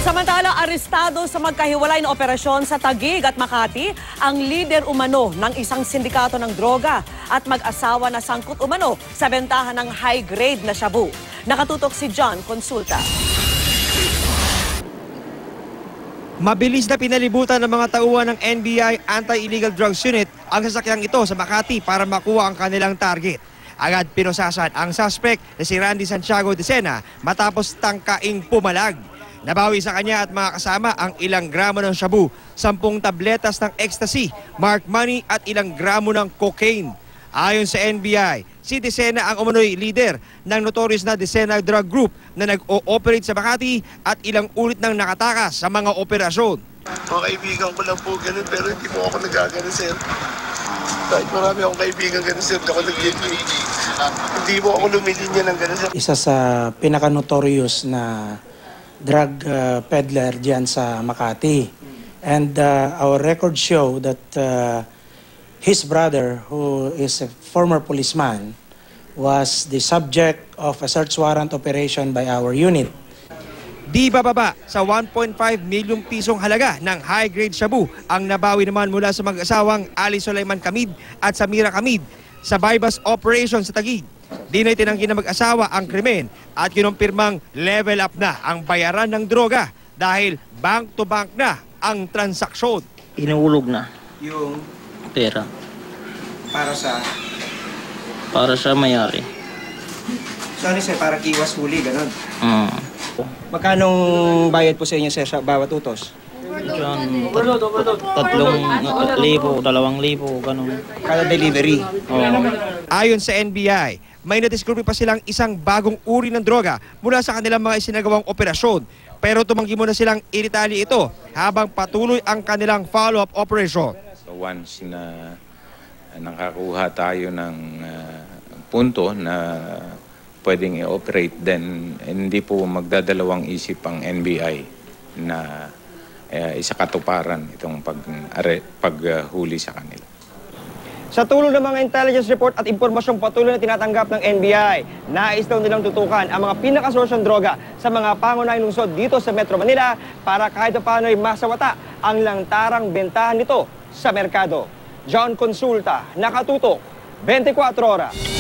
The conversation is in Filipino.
Samantala, arestado sa magkahiwalay na operasyon sa Taguig at Makati ang lider umano ng isang sindikato ng droga at mag-asawa na sangkot umano sa bentahan ng high-grade na shabu. Nakatutok si John Consulta. Mabilis na pinalibutan ng mga tauhan ng NBI Anti-Illegal Drugs Unit ang sasakyang ito sa Makati para makuha ang kanilang target. Agad pinusasan ang suspect na si Randy Santiago de Sena matapos tangkaing pumalag. Nabawi sa kanya at mga kasama ang ilang gramo ng shabu, 10 tabletas ng ecstasy, marked money at ilang gramo ng cocaine. Ayon sa NBI, si De Sena ang umano'y leader ng notorious na De Sena Drug Group na nag-ooperate sa Makati at ilang ulit nang nakatakas sa mga operasyon. Mga kaibigan ko lang po ganun pero hindi po ako nagagano, sir. Kahit marami akong kaibigan ganun, sir, ako hindi po ako lumilinya ng ganun, sir. Isa sa pinaka-notorious na drug peddler diyan sa Makati. And our records show that his brother, who is a former policeman, was the subject of a search warrant operation by our unit. Di bababa sa 1.5 milyong pisong halaga ng high-grade shabu ang nabawi naman mula sa mag-asawang Ali Sulaiman Kamid at Samira Kamid sa bypass operation sa Taguig. Di na itinanggi na mag-asawa ang krimen at kinumpirmang level up na ang bayaran ng droga dahil bank-to-bank na ang transaksyon. Inuulog na Yung pera para sa... para sa mayari. So ano sir, parang iwas huli, ganun? Magkano bayad po sa inyo sir sa bawat utos? Diyan, 3,000, 2,000, ganun. Kada delivery? Ayon sa NBI, may nadiskubre pa silang isang bagong uri ng droga mula sa kanilang mga isinagawang operasyon. Pero tumanggi muna silang iritali ito habang patuloy ang kanilang follow-up operation. So once na nakakuha tayo ng punto na pwedeng i-operate, then hindi po magdadalawang isip ang NBI na isakatuparan itong paghuli sa kanila. Sa tulong ng mga intelligence report at impormasyong patuloy na tinatanggap ng NBI, nais daw nilang tutukan ang mga pinakasosyong droga sa mga pangunahing lungsod dito sa Metro Manila para kahit paano'y masawata ang lantarang bentahan nito sa merkado. John Consulta, Nakatutok, 24 Oras.